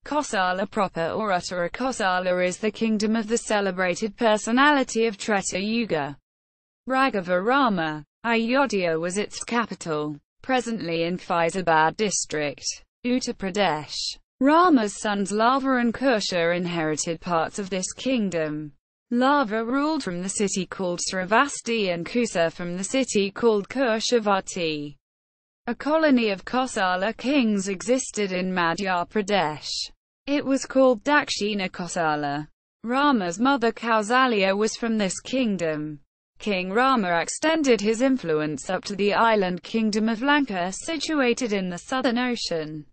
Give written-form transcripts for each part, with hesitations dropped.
Kosala Proper or Uttara Kosala is the kingdom of the celebrated personality of Treta Yuga, Raghava Rama. Ayodhya was its capital, presently in Faizabad district, Uttar Pradesh. Rama's sons Lava and Kusha inherited parts of this kingdom. Lava ruled from the city called Sravasti and Kusa from the city called Kushavati. A colony of Kosala kings existed in Madhya Pradesh. It was called Dakshina Kosala. Rama's mother Kausalya was from this kingdom. King Rama extended his influence up to the island kingdom of Lanka situated in the Southern Ocean.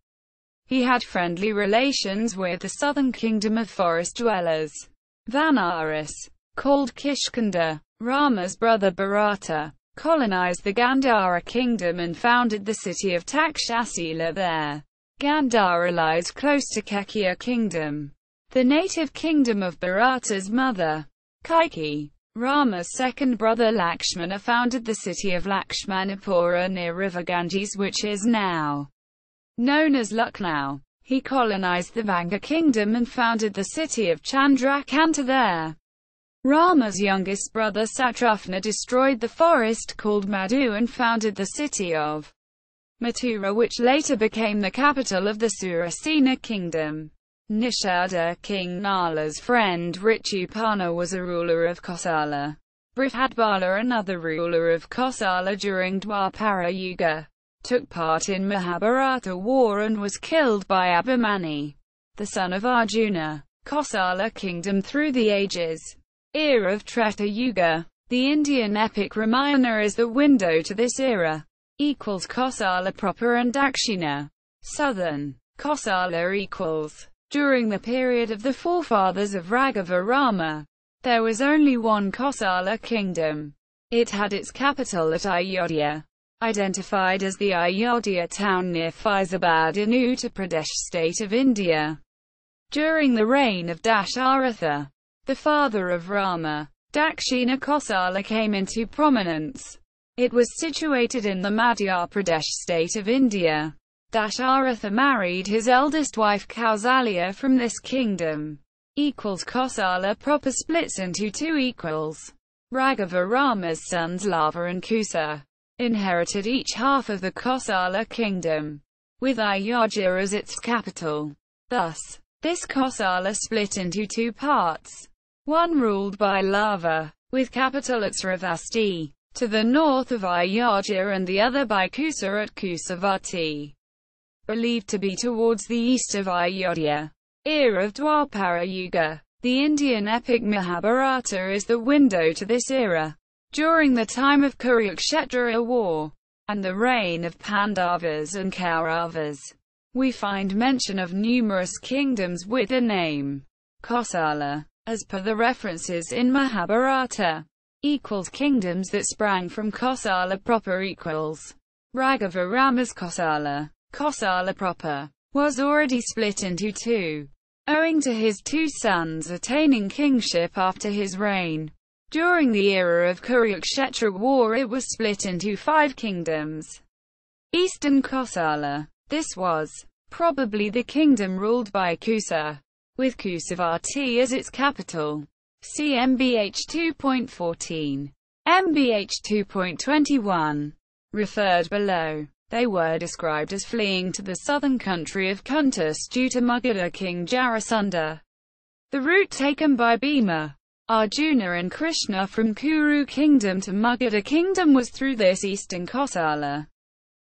He had friendly relations with the southern kingdom of forest dwellers, Vanaras, called Kishkindha. Rama's brother Bharata colonized the Gandhara kingdom and founded the city of Takshasila there. Gandhara lies close to Kekeya Kingdom, the native kingdom of Bharata's mother, Kaikeyi. Rama's second brother Lakshmana founded the city of Lakshmanapura near river Ganges, which is now known as Lucknow. He colonized the Vanga kingdom and founded the city of Chandrakanta there. Rama's youngest brother Satrughna destroyed the forest called Madhu and founded the city of Mathura, which later became the capital of the Surasena Kingdom. Nishada King Nala's friend Ritupana was a ruler of Kosala. Brihadbala, another ruler of Kosala during Dwapara Yuga, took part in Mahabharata war and was killed by Abhimanyu, the son of Arjuna. Kosala Kingdom through the ages. Era of Treta Yuga. The Indian epic Ramayana is the window to this era. Kosala Proper and Dakshina. Southern Kosala equals. During the period of the forefathers of Raghava Rama, there was only one Kosala kingdom. It had its capital at Ayodhya, identified as the Ayodhya town near Faizabad in Uttar Pradesh state of India. During the reign of Dasharatha, the father of Rama, Dakshina Kosala came into prominence. It was situated in the Madhya Pradesh state of India. Dasharatha married his eldest wife Kausalya from this kingdom. Kosala Proper splits into two equals. Raghava Rama's sons Lava and Kusa inherited each half of the Kosala kingdom, with Ayodhya as its capital. Thus, this Kosala split into two parts. One ruled by Lava, with capital at Sravasti, to the north of Ayodhya, and the other by Kusa at Kushavati, believed to be towards the east of Ayodhya. Era of Dwapara Yuga. The Indian epic Mahabharata is the window to this era. During the time of Kurukshetra war, and the reign of Pandavas and Kauravas, we find mention of numerous kingdoms with the name Kosala, as per the references in Mahabharata. Kingdoms that sprang from Kosala Proper equals. Raghava Rama's Kosala. Kosala Proper was already split into two, owing to his two sons attaining kingship after his reign. During the era of Kurukshetra war it was split into 5 kingdoms. Eastern Kosala. This was probably the kingdom ruled by Kusa, with Kushavati as its capital. See MBH 2.14. MBH 2.21. Referred below. They were described as fleeing to the southern country of Kuntis due to Magadha King Jarasandha. The route taken by Bhima, Arjuna and Krishna from Kuru Kingdom to Magadha Kingdom was through this eastern Kosala.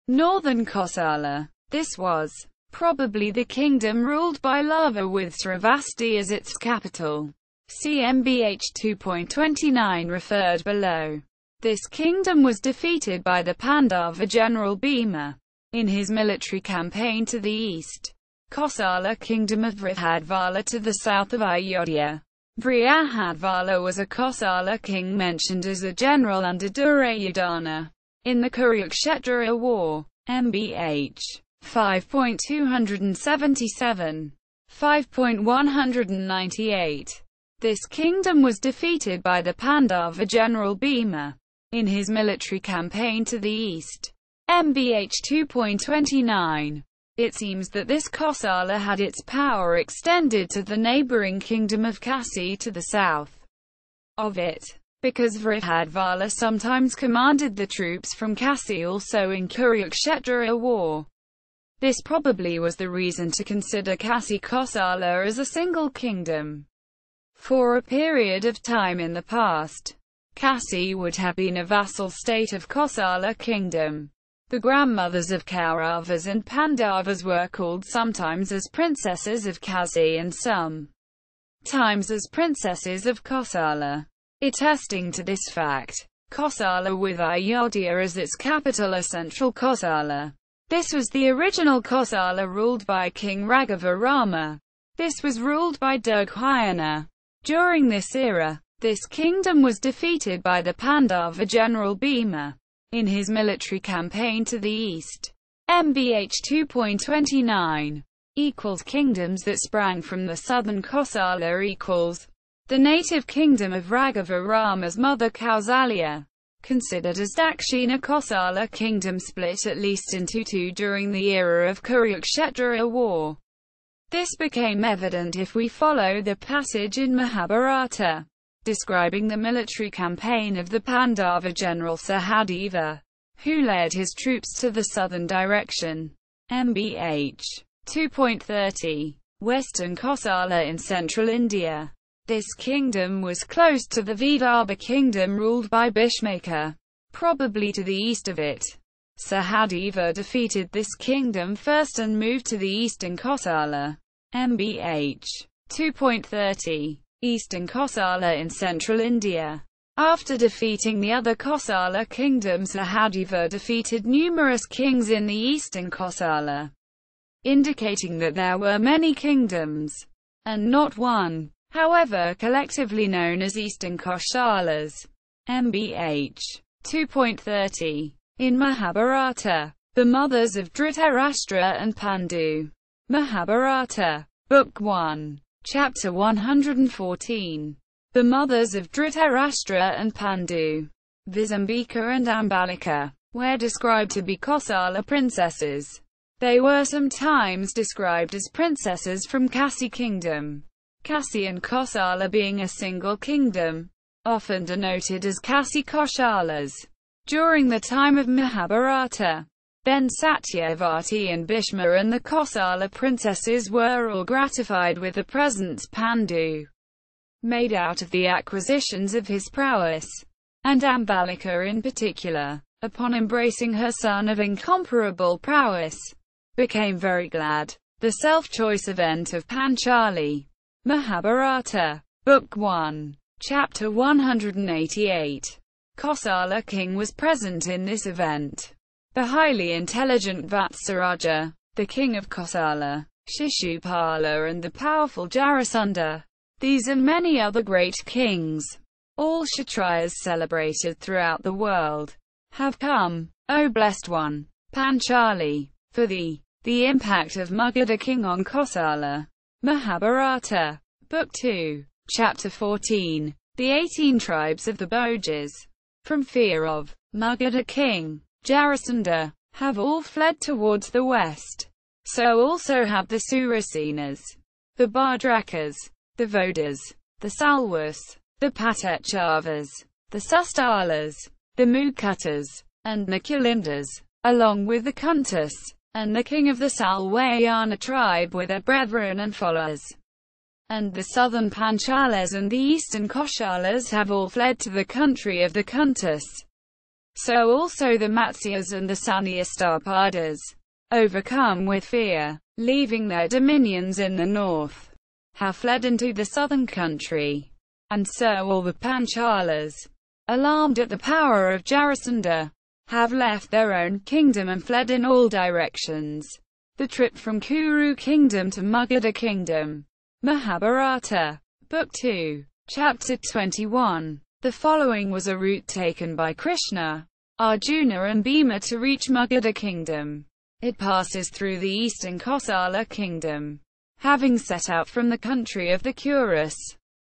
Northern Kosala. This was probably the kingdom ruled by Lava with Sravasti as its capital. See MBH 2.29 referred below. This kingdom was defeated by the Pandava general Bhima in his military campaign to the east. Kosala Kingdom of Brihadbala to the south of Ayodhya. Brihadbala was a Kosala king mentioned as a general under Duryodhana in the Kurukshetra war. MBH 5.277. 5.198. This kingdom was defeated by the Pandava general Bhima in his military campaign to the east. MBH 2.29. It seems that this Kosala had its power extended to the neighboring kingdom of Kasi to the south of it, because Vrihadvala sometimes commanded the troops from Kasi also in Kurukshetra war. This probably was the reason to consider Kasi Kosala as a single kingdom. For a period of time in the past, Kasi would have been a vassal state of Kosala kingdom. The grandmothers of Kauravas and Pandavas were called sometimes as princesses of Kasi and sometimes as princesses of Kosala. Attesting to this fact, Kosala with Ayodhya as its capital, a central Kosala. This was the original Kosala ruled by King Raghava Rama. This was ruled by Dakshina. During this era, this kingdom was defeated by the Pandava general Bhima in his military campaign to the east. MBH 2.29 equals kingdoms that sprang from the southern Kosala equals the native kingdom of Raghava Rama's mother Kausalya, considered as Dakshina Kosala kingdom, split at least into two during the era of Kurukshetra war. This became evident if we follow the passage in Mahabharata describing the military campaign of the Pandava general Sahadeva, who led his troops to the southern direction. MBH 2.30 Western Kosala in central India. This kingdom was close to the Vidarbha kingdom ruled by Bhishmaka, probably to the east of it. Sahadeva defeated this kingdom first and moved to the eastern Kosala. MBH 2.30 Eastern Kosala in central India. After defeating the other Kosala kingdoms, Sahadeva defeated numerous kings in the eastern Kosala, indicating that there were many kingdoms, and not one, however, collectively known as Eastern Kosalas. MBH 2.30 In Mahabharata, the mothers of Dhritarashtra and Pandu. Mahabharata, Book 1, Chapter 114. The mothers of Dhritarashtra and Pandu, Visambika and Ambalika, were described to be Kosala princesses. They were sometimes described as princesses from Kasi kingdom. Kasi and Kosala being a single kingdom, often denoted as Kasi Kosalas. During the time of Mahabharata, then Satyavati and Bhishma and the Kosala princesses were all gratified with the presents Pandu made out of the acquisitions of his prowess, and Ambalika in particular, upon embracing her son of incomparable prowess, became very glad. The self-choice event of Panchali. Mahabharata, Book 1, Chapter 188. Kosala king was present in this event. The highly intelligent Vatsaraja, the king of Kosala, Shishupala and the powerful Jarasandha. These and many other great kings, all Kshatriyas celebrated throughout the world, have come, O blessed one, Panchali, for thee. The impact of Magadha king on Kosala. Mahabharata, Book 2, Chapter 14. The 18 tribes of the Bhojas, from fear of Magadha king Jarasandha, have all fled towards the west. So also have the Surasenas, the Bhadrakas, the Vodas, the Salwas, the Patechavas, the Sustalas, the Mukutas, and the Kulindas, along with the Kuntas, and the king of the Salwayana tribe with their brethren and followers. And the southern Panchalas and the eastern Kosalas have all fled to the country of the Kuntas. So also the Matsyas and the Sanyasthapadas, overcome with fear, leaving their dominions in the north, have fled into the southern country. And so all the Panchalas, alarmed at the power of Jarasandha, have left their own kingdom and fled in all directions. The trip from Kuru kingdom to Magadha kingdom. Mahabharata, Book 2, Chapter 21. The following was a route taken by Krishna, Arjuna and Bhima to reach Magadha kingdom. It passes through the eastern Kosala kingdom. Having set out from the country of the Kurus,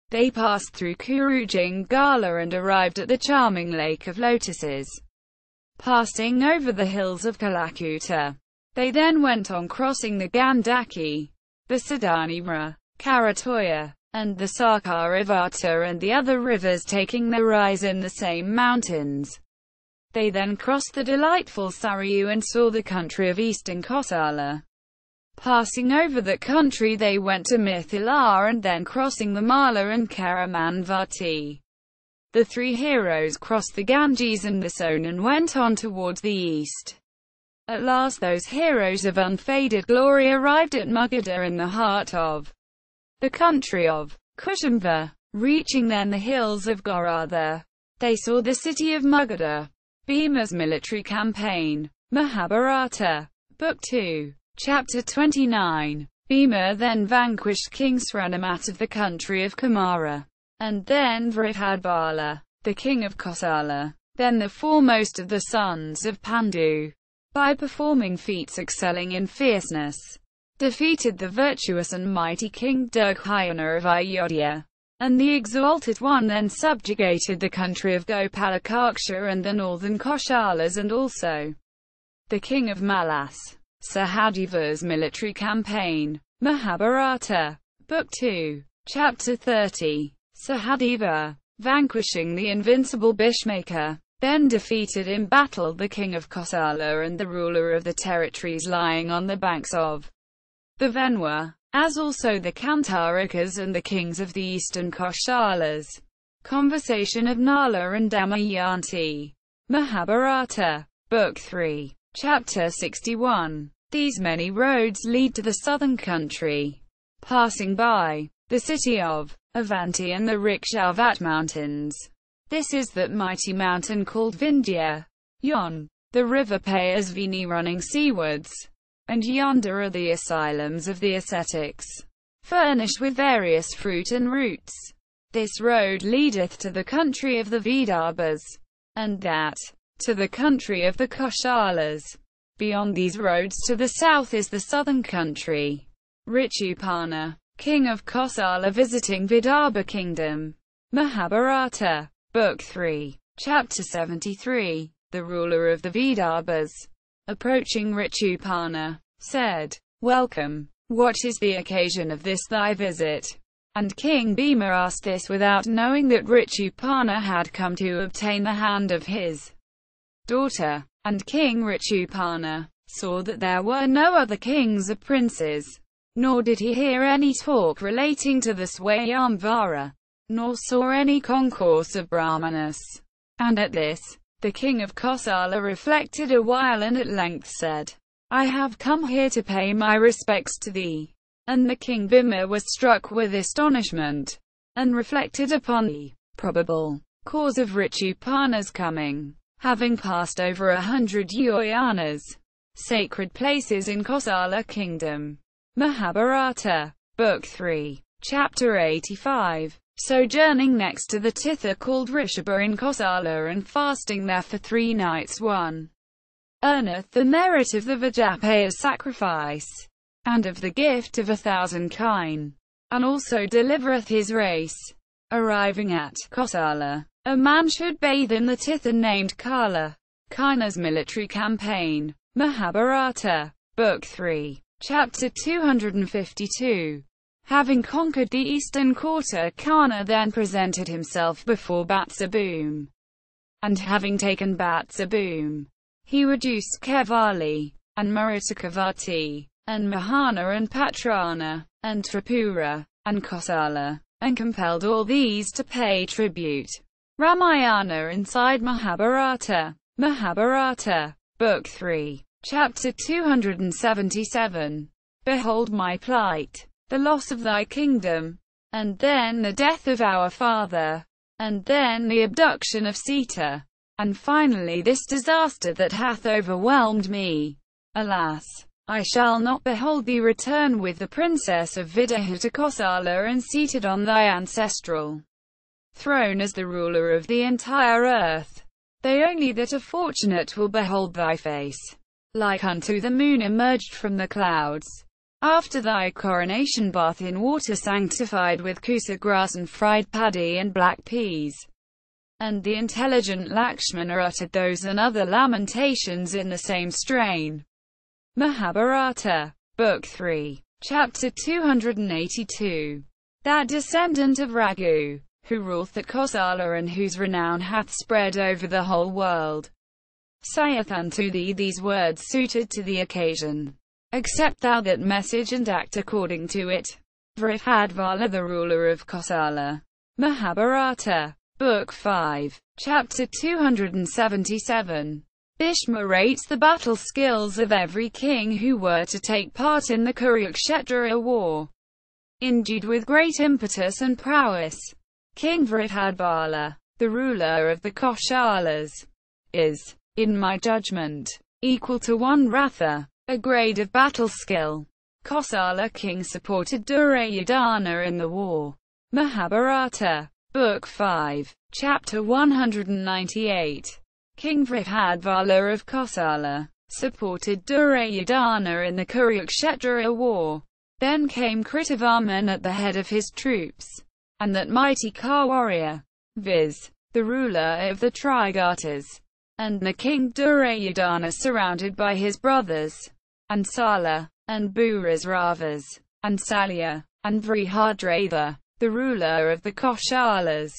they passed through Kurujingala and arrived at the charming Lake of Lotuses. Passing over the hills of Kalakuta, They then went on crossing the Gandaki, the Sadanira, Karatoya, and the Sakarivata and the other rivers taking their rise in the same mountains. They then crossed the delightful Sarayu and saw the country of eastern Kosala. Passing over that country they went to Mithila and then crossing the Mala and Karamanvati. The three heroes crossed the Ganges and the Sone and went on towards the east. At last those heroes of unfaded glory arrived at Magadha in the heart of the country of Kushavati. Reaching then the hills of Goradha, they saw the city of Magadha. Bhima's military campaign. Mahabharata. Book 2. Chapter 29. Bhima then vanquished King Srinamat of the country of Kumara, and then Vrihadbala, the king of Kosala, then the foremost of the sons of Pandu, by performing feats excelling in fierceness, defeated the virtuous and mighty King Durghayana of Ayodhya, and the exalted one then subjugated the country of Gopalakaksha and the northern Koshalas and also the king of Malas. Sahadeva's military campaign. Mahabharata. Book 2. Chapter 30. Sahadeva, vanquishing the invincible Bhishmaka, then defeated in battle the king of Kosala and the ruler of the territories lying on the banks of the Venwa, as also the Kantarikas and the kings of the eastern Koshalas. Conversation of Nala and Damayanti. Mahabharata. Book 3. Chapter 61. These many roads lead to the southern country, passing by the city of Avanti and the Rikshavat mountains. This is that mighty mountain called Vindhya. Yon, the river Payasvini running seawards, and yonder are the asylums of the ascetics, furnished with various fruit and roots. This road leadeth to the country of the Vidarbhas, and that to the country of the Koshalas. Beyond these roads to the south is the southern country. Ritupana, king of Kosala visiting Vidarbha kingdom. Mahabharata. Book 3. Chapter 73. The ruler of the Vidarbhas, approaching Ritupana, said, "Welcome. What is the occasion of this thy visit?" And King Bhima asked this without knowing that Ritupana had come to obtain the hand of his daughter. And King Ritupana saw that there were no other kings or princes, nor did he hear any talk relating to the Swayamvara, nor saw any concourse of Brahmanas. And at this, the king of Kosala reflected a while and at length said, "I have come here to pay my respects to thee." And the king Bhima was struck with astonishment, and reflected upon the probable cause of Ritupana's coming. Having passed over 100 yojanas, sacred places in Kosala kingdom. Mahabharata. Book 3. Chapter 85. Sojourning next to the Titha called Rishabha in Kosala and fasting there for 3 nights, one earneth the merit of the Vajapaya sacrifice, and of the gift of 1,000 kine, and also delivereth his race. Arriving at Kosala, a man should bathe in the Titha named Kala. Kina's military campaign. Mahabharata. Book 3. Chapter 252. Having conquered the eastern quarter, Kana then presented himself before Batsaboom. And having taken Batsaboom, he reduced Kevali, and Maritakavati, and Mahana and Patrana, and Tripura, and Kosala, and compelled all these to pay tribute. Ramayana inside Mahabharata. Mahabharata. Book 3. Chapter 277. Behold my plight, the loss of thy kingdom, and then the death of our father, and then the abduction of Sita, and finally this disaster that hath overwhelmed me. Alas, I shall not behold thee return with the princess of Videha to Kosala and seated on thy ancestral throne as the ruler of the entire earth. They only that are fortunate will behold thy face, like unto the moon emerged from the clouds, after thy coronation bath in water sanctified with kusa grass and fried paddy and black peas. And the intelligent Lakshmana uttered those and other lamentations in the same strain. Mahabharata, Book 3, Chapter 282. That descendant of Raghu, who ruleth at Kosala and whose renown hath spread over the whole world, saith unto thee these words suited to the occasion. Accept thou that message and act according to it. Vrihadvala, the ruler of Kosala. Mahabharata, Book 5, Chapter 277. Bhishma rates the battle skills of every king who were to take part in the Kurukshetra war, endued with great impetus and prowess. King Vrihadvala, the ruler of the Kosalas, is, in my judgment, equal to one Ratha, a grade of battle skill. Kosala king supported Duryodhana in the war. Mahabharata, Book 5, Chapter 198. King Vrihadvala of Kosala supported Duryodhana in the Kurukshetra war. Then came Kritavarman at the head of his troops, and that mighty Ka warrior, viz., the ruler of the Trigatas, and the king Duryodhana surrounded by his brothers, and Sala, and Burisravas, and Salya, and Vrihadratha, the ruler of the Kosalas.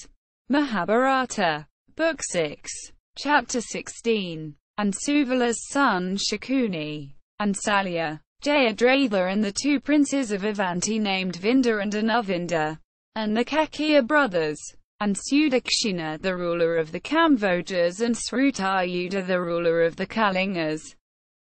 Mahabharata, Book 6, Chapter 16. And Suvala's son Shakuni, and Salya, Jayadratha, and the two princes of Avanti named Vinda and Anuvinda, and the Kekeya brothers, and Sudakshina, the ruler of the Kamvojas, and Treta Yuga, the ruler of the Kalingas,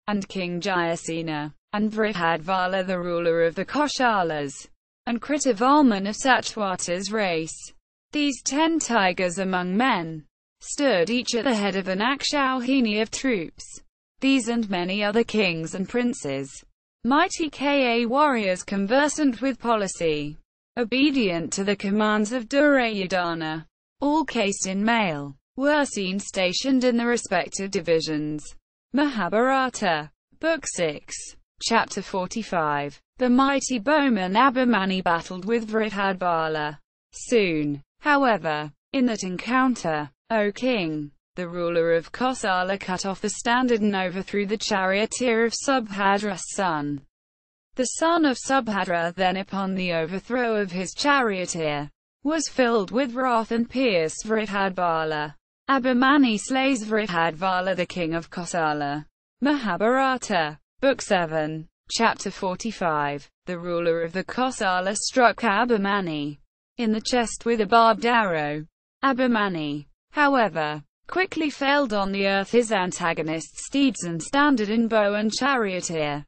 and King Jayasena, and Vrihadvala, the ruler of the Kosalas, and Kritavarman of Satwata's race. These 10 tigers among men stood each at the head of an Akshauhini of troops. These and many other kings and princes, mighty Ka warriors conversant with policy, obedient to the commands of Duryodhana, all cased in mail, were seen stationed in the respective divisions. Mahabharata, Book 6, Chapter 45. The mighty bowman Abhimanyu battled with Vrihadvala. Soon, however, in that encounter, O king, the ruler of Kosala cut off the standard and overthrew the charioteer of Subhadra's son. The son of Subhadra then, upon the overthrow of his charioteer, was filled with wrath and pierced Vrihadvala. Abhimanyu slays Vrihadvala, the king of Kosala. Mahabharata, Book 7, Chapter 45. The ruler of the Kosala struck Abhimanyu in the chest with a barbed arrow. Abhimanyu, however, quickly failed on the earth his antagonist's steeds and standard in bow and charioteer.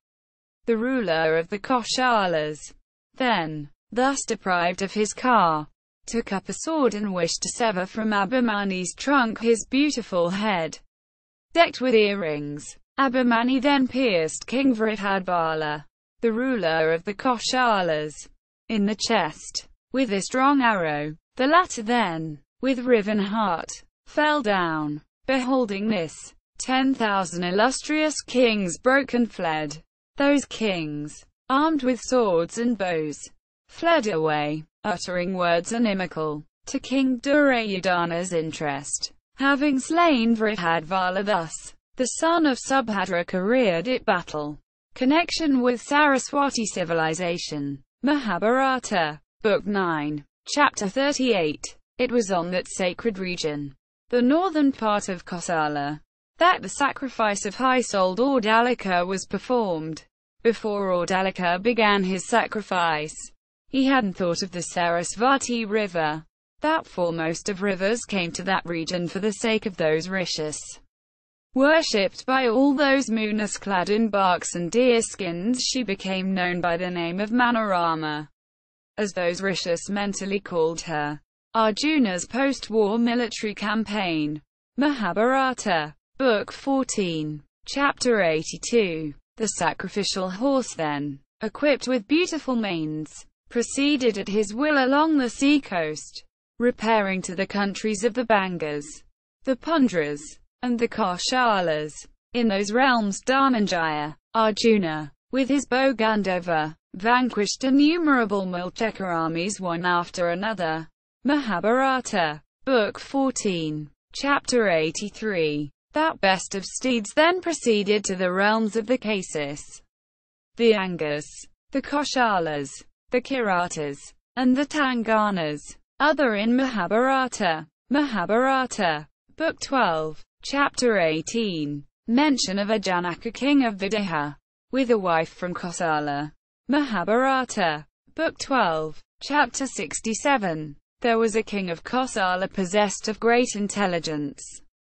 The ruler of the Kosalas, then, thus deprived of his car, took up a sword and wished to sever from Abhimanyu's trunk his beautiful head, decked with earrings. Abhimanyu then pierced King Vrihadvala, the ruler of the Kosalas, in the chest, with a strong arrow. The latter then, with riven heart, fell down. Beholding this, 10,000 illustrious kings broke and fled. Those kings, armed with swords and bows, fled away, uttering words inimical to King Duryodhana's interest. Having slain Vrihadvala thus, the son of Subhadra careered at battle. Connection with Saraswati civilization. Mahabharata, Book 9, Chapter 38. It was on that sacred region, the northern part of Kosala, that the sacrifice of high-souled Audalika was performed. Before Audalika began his sacrifice, he hadn't thought of the Sarasvati river. That foremost of rivers came to that region for the sake of those rishis, worshipped by all those munis clad in barks and deerskins. She became known by the name of Manorama, as those rishis mentally called her. Arjuna's post-war military campaign. Mahabharata, Book 14, Chapter 82. The sacrificial horse then, equipped with beautiful manes, proceeded at his will along the sea-coast, repairing to the countries of the Bangas, the Pundras, and the Kosalas. In those realms Dhananjaya, Arjuna, with his bow Gandhara, vanquished innumerable Mulchaka armies one after another. Mahabharata, Book 14, Chapter 83. That best of steeds then proceeded to the realms of the Kasis, the Angas, the Koshalas, the Kiratas, and the Tanganas. Other in Mahabharata. Mahabharata, Book 12, Chapter 18. Mention of a Janaka king of Videha, with a wife from Kosala. Mahabharata, Book 12, Chapter 67. There was a king of Kosala possessed of great intelligence,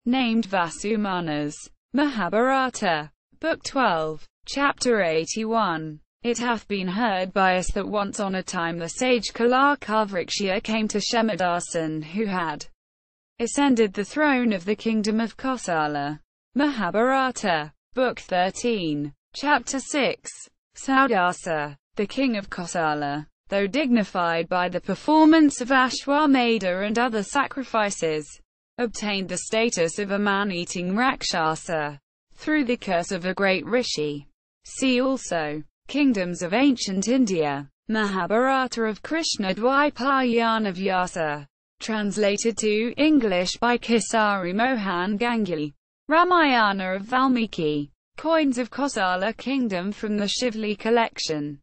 named Vasumanas. Mahabharata, Book 12, Chapter 81. It hath been heard by us that once on a time the sage Kalakavriksha came to Shemadasan, who had ascended the throne of the kingdom of Kosala. Mahabharata, Book 13, Chapter 6. Saudasa, the king of Kosala, though dignified by the performance of Ashwamedha and other sacrifices, obtained the status of a man-eating Rakshasa, through the curse of a great rishi. See also Kingdoms of Ancient India. Mahabharata of Krishna Dwipayana Vyasa. Translated to English by Kesari Mohan Ganguly. Ramayana of Valmiki. Coins of Kosala Kingdom from the Shivli collection.